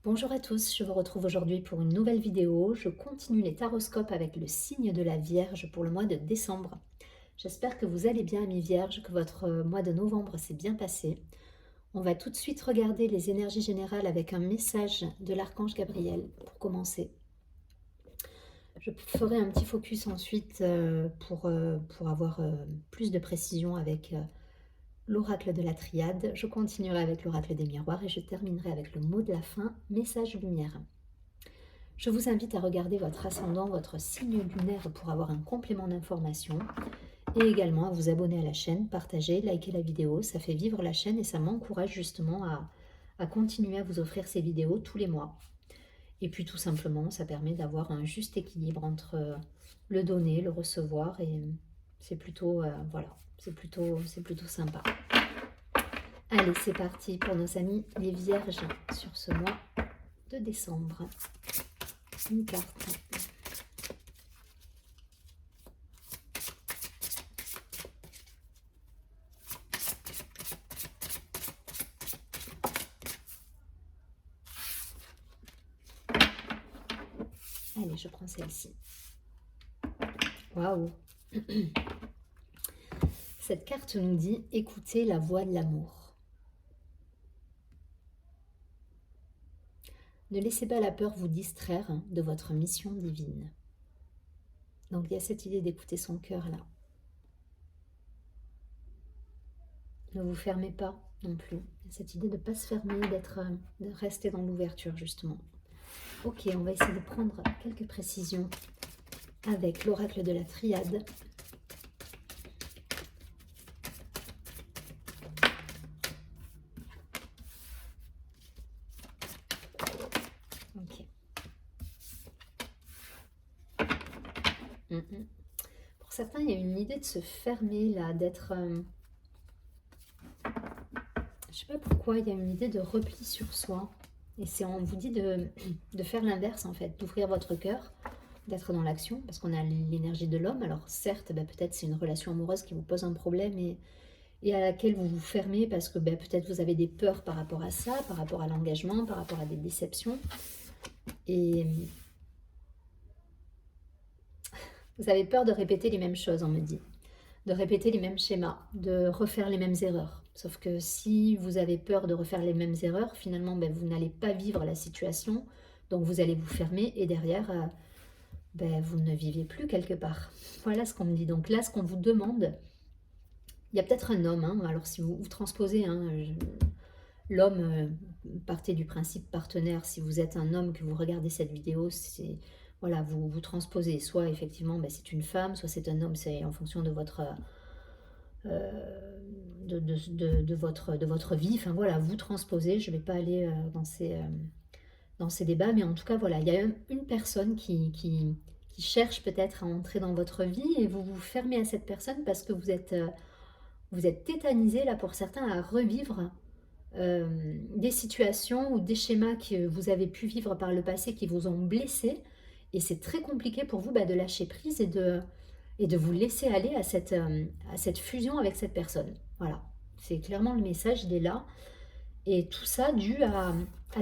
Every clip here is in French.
Bonjour à tous, je vous retrouve aujourd'hui pour une nouvelle vidéo. Je continue les taroscopes avec le signe de la Vierge pour le mois de décembre. J'espère que vous allez bien, amis Vierges, que votre mois de novembre s'est bien passé. On va tout de suite regarder les énergies générales avec un message de l'archange Gabriel pour commencer. Je ferai un petit focus ensuite pour avoir plus de précision avec l'oracle de la triade. Je continuerai avec l'oracle des miroirs et je terminerai avec le mot de la fin, message lumière. Je vous invite à regarder votre ascendant, votre signe lunaire pour avoir un complément d'information et également à vous abonner à la chaîne, partager, liker la vidéo, ça fait vivre la chaîne et ça m'encourage justement à continuer à vous offrir ces vidéos tous les mois. Et puis tout simplement, ça permet d'avoir un juste équilibre entre le donner, le recevoir et c'est plutôt, voilà, c'est plutôt sympa. Allez, c'est parti pour nos amis les Vierges sur ce mois de décembre. Une carte. Allez, je prends celle-ci. Waouh! Cette carte nous dit « Écoutez la voix de l'amour ». Ne laissez pas la peur vous distraire de votre mission divine. Donc il y a cette idée d'écouter son cœur là. Ne vous fermez pas non plus. Il y a cette idée de ne pas se fermer, de rester dans l'ouverture justement. Ok, on va essayer de prendre quelques précisions avec l'oracle de la triade. Ok. Pour certains, il y a une idée de se fermer là, d'être... je sais pas pourquoi, il y a une idée de repli sur soi. Et on vous dit de faire l'inverse en fait, d'ouvrir votre cœur, d'être dans l'action, parce qu'on a l'énergie de l'homme. Alors certes, peut-être c'est une relation amoureuse qui vous pose un problème et à laquelle vous vous fermez parce que peut-être vous avez des peurs par rapport à ça, par rapport à l'engagement, par rapport à des déceptions. Et vous avez peur de répéter les mêmes choses, on me dit. De répéter les mêmes schémas, de refaire les mêmes erreurs. Sauf que si vous avez peur de refaire les mêmes erreurs, finalement, vous n'allez pas vivre la situation, donc vous allez vous fermer et derrière, vous ne vivez plus quelque part. Voilà ce qu'on me dit. Donc là, ce qu'on vous demande, il y a peut-être un homme, alors si vous transposez, l'homme, partez du principe partenaire, si vous êtes un homme que vous regardez cette vidéo, c'est... Voilà, vous transposez, soit effectivement c'est une femme, soit c'est un homme, c'est en fonction de votre de votre vie. Enfin voilà, vous transposez. Je ne vais pas aller dans ces débats, mais en tout cas voilà, il y a une personne qui cherche peut-être à entrer dans votre vie et vous vous fermez à cette personne parce que vous êtes tétanisé là pour certains à revivre des situations ou des schémas que vous avez pu vivre par le passé qui vous ont blessé et c'est très compliqué pour vous de lâcher prise et de vous laisser aller à cette fusion avec cette personne. Voilà, c'est clairement le message, il est là. Et tout ça dû à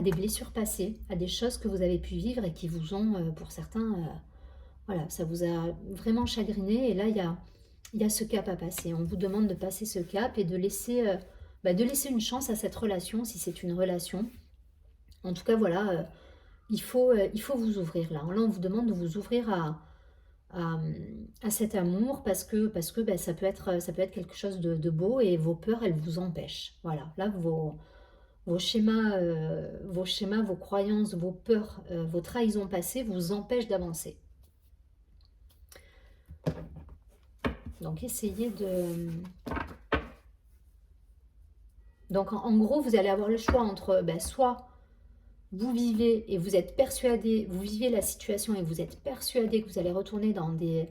des blessures passées, à des choses que vous avez pu vivre et qui vous ont, pour certains, voilà, ça vous a vraiment chagriné. Et là, il y a ce cap à passer. On vous demande de passer ce cap et de laisser une chance à cette relation, si c'est une relation. En tout cas, voilà, il faut vous ouvrir là. Là, on vous demande de vous ouvrir à cet amour parce que ça peut être quelque chose de beau et vos peurs, elles vous empêchent. Voilà, là, vos schémas, vos croyances, vos peurs, vos trahisons passées vous empêchent d'avancer. Donc, essayez de... Donc, en gros, vous allez avoir le choix entre soit vous vivez et vous êtes persuadé, vous vivez la situation et vous êtes persuadé que vous allez retourner dans des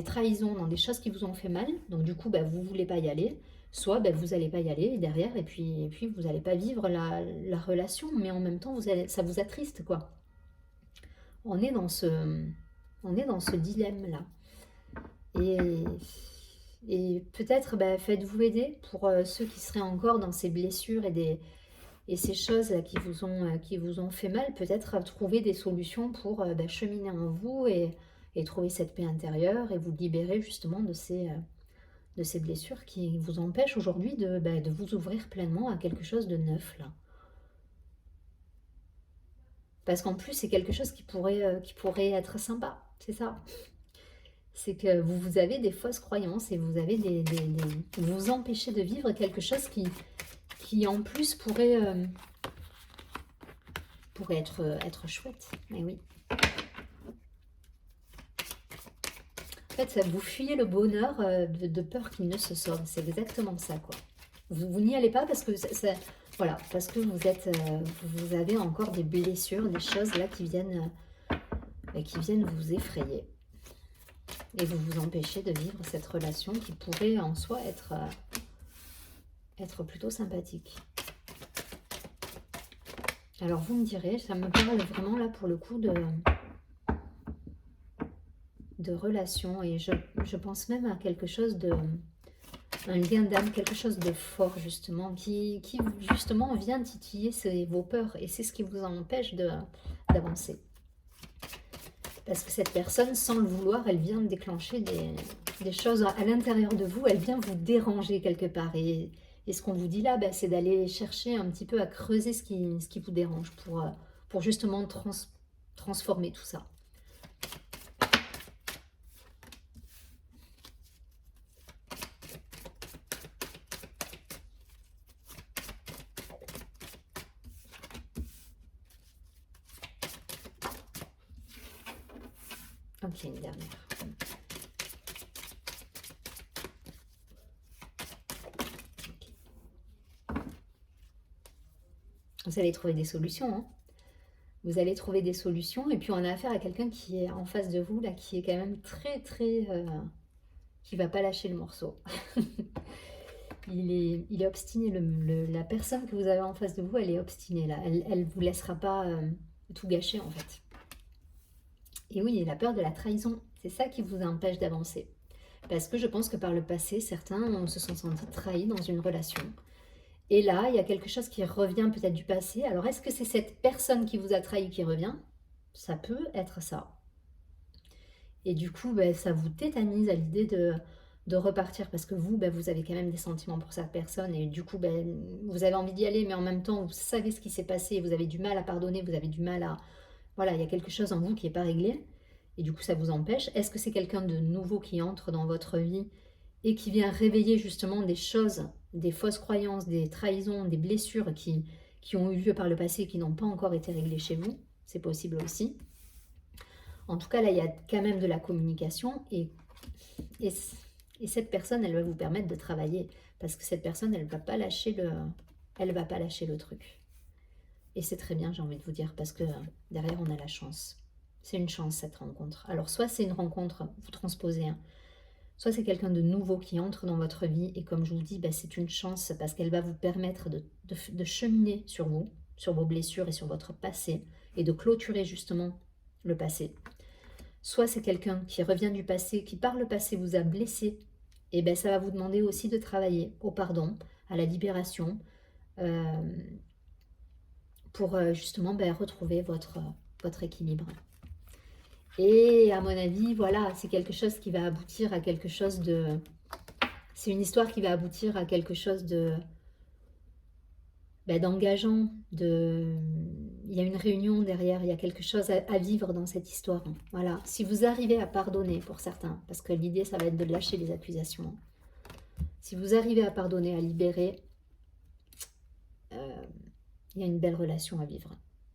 trahisons, dans des choses qui vous ont fait mal. Donc, du coup, vous ne voulez pas y aller. Soit vous n'allez pas y aller derrière et puis vous n'allez pas vivre la relation, mais en même temps, ça vous attriste, quoi. On est dans ce dilemme-là. Et peut-être faites-vous aider pour ceux qui seraient encore dans ces blessures Et ces choses-là qui vous ont fait mal, peut-être trouver des solutions pour bah, cheminer en vous et trouver cette paix intérieure et vous libérer justement de ces blessures qui vous empêchent aujourd'hui bah, de vous ouvrir pleinement à quelque chose de neuf là. Parce qu'en plus, c'est quelque chose qui pourrait être sympa, c'est ça. C'est que vous avez des fausses croyances et vous avez vous vous empêchez de vivre quelque chose qui en plus pourrait être chouette. Mais oui. En fait, ça vous fuyez le bonheur de peur qu'il ne se sauve. C'est exactement ça, quoi. Vous n'y allez pas parce que voilà, parce que vous avez encore des blessures, des choses là qui viennent vous effrayer. Et vous vous empêchez de vivre cette relation qui pourrait en soi être plutôt sympathique. Alors vous me direz, ça me parle vraiment là pour le coup de relation et je pense même à quelque chose un lien d'âme, quelque chose de fort justement, qui justement vient titiller vos peurs et c'est ce qui vous empêche d'avancer. Parce que cette personne, sans le vouloir, elle vient déclencher des choses à l'intérieur de vous, elle vient vous déranger quelque part. Et ce qu'on vous dit là, bah, c'est d'aller chercher un petit peu à creuser ce qui vous dérange pour justement transformer tout ça. Ok, une dernière. Vous allez trouver des solutions, hein. Vous allez trouver des solutions et puis on a affaire à quelqu'un qui est en face de vous, là, qui est quand même très, qui va pas lâcher le morceau. il est obstiné, la personne que vous avez en face de vous, elle est obstinée, là. Elle vous laissera pas tout gâcher, en fait. Et oui, la peur de la trahison, c'est ça qui vous empêche d'avancer. Parce que je pense que par le passé, certains se sont sentis trahis dans une relation. Et là, il y a quelque chose qui revient peut-être du passé. Alors, est-ce que c'est cette personne qui vous a trahi qui revient? Ça peut être ça. Et du coup, ben, ça vous tétanise à l'idée de repartir parce que vous, ben, vous avez quand même des sentiments pour cette personne et du coup, ben, vous avez envie d'y aller, mais en même temps, vous savez ce qui s'est passé, vous avez du mal à pardonner, vous avez du mal à... Voilà, il y a quelque chose en vous qui n'est pas réglé et du coup, ça vous empêche. Est-ce que c'est quelqu'un de nouveau qui entre dans votre vie et qui vient réveiller justement des choses, des fausses croyances, des trahisons, des blessures qui ont eu lieu par le passé et qui n'ont pas encore été réglées chez vous? C'est possible aussi. En tout cas, là, il y a quand même de la communication et cette personne, elle va vous permettre de travailler parce que cette personne, elle va pas lâcher le truc. Et c'est très bien, j'ai envie de vous dire, parce que derrière, on a la chance. C'est une chance, cette rencontre. Alors, soit c'est une rencontre, vous transposez, hein, soit c'est quelqu'un de nouveau qui entre dans votre vie et comme je vous dis, bah, c'est une chance parce qu'elle va vous permettre de cheminer sur vous, sur vos blessures et sur votre passé et de clôturer justement le passé. Soit c'est quelqu'un qui revient du passé, qui par le passé vous a blessé, et ben ça va vous demander aussi de travailler au pardon, à la libération, euh, pour justement ben, retrouver votre équilibre. Et à mon avis, voilà, c'est quelque chose qui va aboutir à quelque chose de... C'est une histoire qui va aboutir à quelque chose d'engageant, il y a une réunion derrière, il y a quelque chose à vivre dans cette histoire. Voilà, si vous arrivez à pardonner pour certains, parce que l'idée, ça va être de lâcher les accusations. Si vous arrivez à pardonner, à libérer, il y a une belle relation à vivre.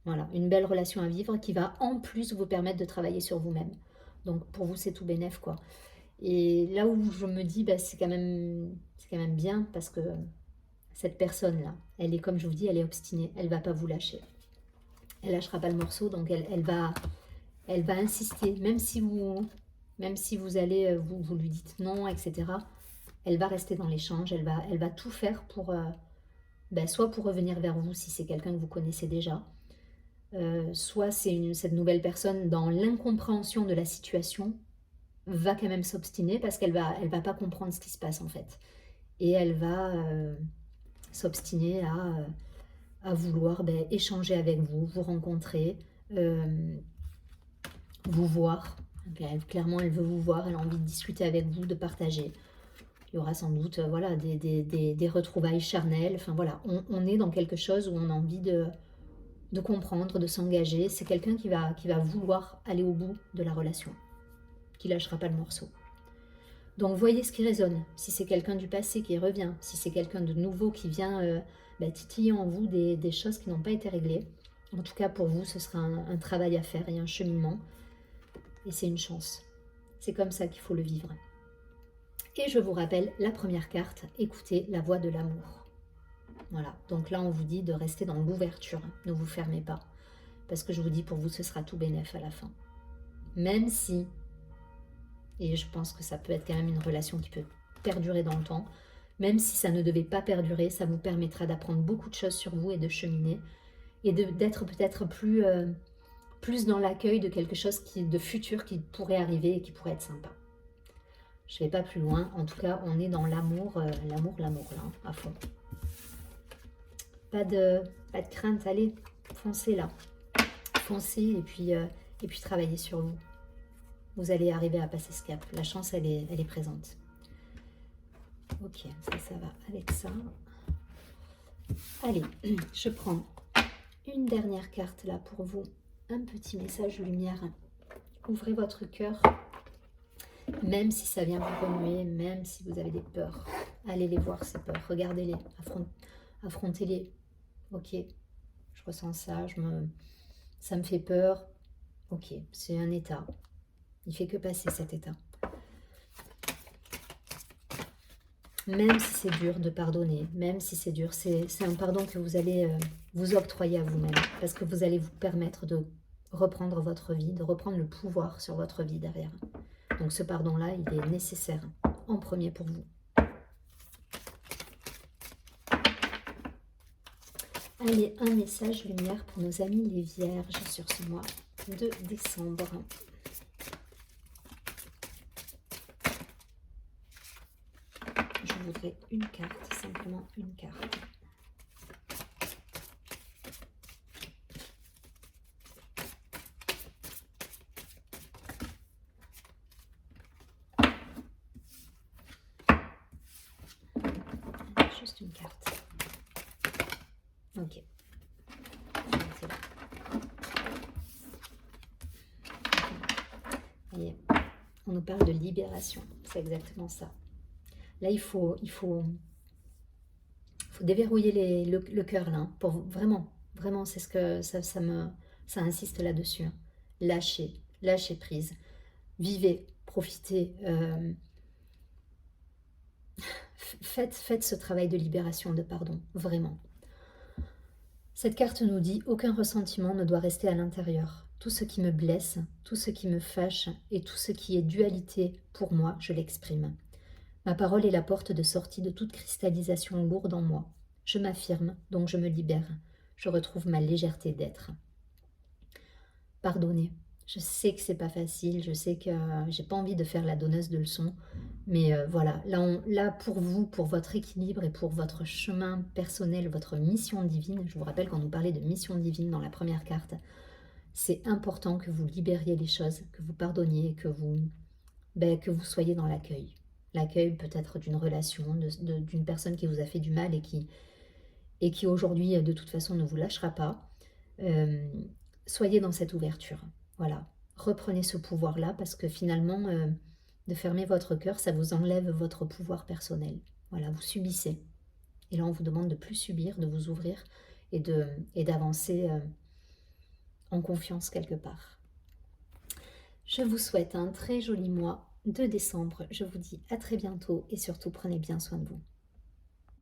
Voilà, une belle relation à vivre qui va en plus vous permettre de travailler sur vous-même. Donc pour vous, c'est tout bénef, quoi. Et là où je me dis, bah, c'est quand même bien parce que cette personne-là, elle est, comme je vous dis, elle est obstinée. Elle ne va pas vous lâcher. Elle lâchera pas le morceau, donc elle va insister. Même si vous allez, vous lui dites non, etc., elle va rester dans l'échange. Elle va tout faire pour, soit pour revenir vers vous si c'est quelqu'un que vous connaissez déjà, soit cette nouvelle personne dans l'incompréhension de la situation va quand même s'obstiner parce qu'elle va pas comprendre ce qui se passe en fait. Et elle va s'obstiner à vouloir échanger avec vous, vous rencontrer, vous voir. Clairement, elle veut vous voir, elle a envie de discuter avec vous, de partager. Il y aura sans doute voilà, des retrouvailles charnelles. Enfin voilà, on est dans quelque chose où on a envie de comprendre, de s'engager. C'est quelqu'un qui va vouloir aller au bout de la relation, qui lâchera pas le morceau. Donc voyez ce qui résonne. Si c'est quelqu'un du passé qui revient, si c'est quelqu'un de nouveau qui vient titiller en vous des choses qui n'ont pas été réglées. En tout cas pour vous, ce sera un travail à faire et un cheminement. Et c'est une chance. C'est comme ça qu'il faut le vivre. Et je vous rappelle la première carte, écoutez la voix de l'amour. Voilà, donc là on vous dit de rester dans l'ouverture, ne vous fermez pas. Parce que je vous dis pour vous ce sera tout bénef à la fin. Même si, et je pense que ça peut être quand même une relation qui peut perdurer dans le temps, même si ça ne devait pas perdurer, ça vous permettra d'apprendre beaucoup de choses sur vous et de cheminer. Et d'être peut-être plus dans l'accueil de quelque chose de futur qui pourrait arriver et qui pourrait être sympa. Je ne vais pas plus loin. En tout cas, on est dans l'amour, l'amour là, à fond. Pas de crainte, allez, foncez là. Foncez et puis travaillez sur vous. Vous allez arriver à passer ce cap. La chance, elle est présente. Ok, ça va avec ça. Allez, je prends une dernière carte là pour vous. Un petit message lumière. Ouvrez votre cœur. Même si ça vient vous remuer, même si vous avez des peurs, allez les voir ces peurs, regardez-les, affrontez-les. Ok, je ressens ça, ça me fait peur. Ok, c'est un état. Il fait que passer cet état. Même si c'est dur de pardonner, même si c'est dur, c'est un pardon que vous allez vous octroyer à vous-même, parce que vous allez vous permettre de reprendre votre vie, de reprendre le pouvoir sur votre vie derrière. Donc ce pardon-là, il est nécessaire en premier pour vous. Allez, un message lumière pour nos amis les vierges sur ce mois de décembre. Je voudrais une carte, simplement une carte. Juste une carte. Ok. Voyez, on nous parle de libération. C'est exactement ça. Là, il faut déverrouiller le cœur là, pour vraiment, c'est ce que ça insiste là-dessus. Hein. Lâchez prise, vivez, profitez, faites ce travail de libération, de pardon, vraiment. Cette carte nous dit « Aucun ressentiment ne doit rester à l'intérieur. Tout ce qui me blesse, tout ce qui me fâche et tout ce qui est dualité pour moi, je l'exprime. Ma parole est la porte de sortie de toute cristallisation lourde en moi. Je m'affirme, donc je me libère. Je retrouve ma légèreté d'être. » Pardonnez. Je sais que c'est pas facile, je sais que j'ai pas envie de faire la donneuse de leçons, mais voilà, là pour vous, pour votre équilibre et pour votre chemin personnel, votre mission divine, je vous rappelle quand nous parlait de mission divine dans la première carte, c'est important que vous libériez les choses, que vous pardonniez, que vous soyez dans l'accueil. L'accueil peut-être d'une relation, d'une personne qui vous a fait du mal et qui aujourd'hui de toute façon ne vous lâchera pas. Soyez dans cette ouverture. Voilà, reprenez ce pouvoir-là parce que finalement, de fermer votre cœur, ça vous enlève votre pouvoir personnel. Voilà, vous subissez. Et là, on vous demande de plus subir, de vous ouvrir et d'avancer en confiance quelque part. Je vous souhaite un très joli mois de décembre. Je vous dis à très bientôt et surtout prenez bien soin de vous.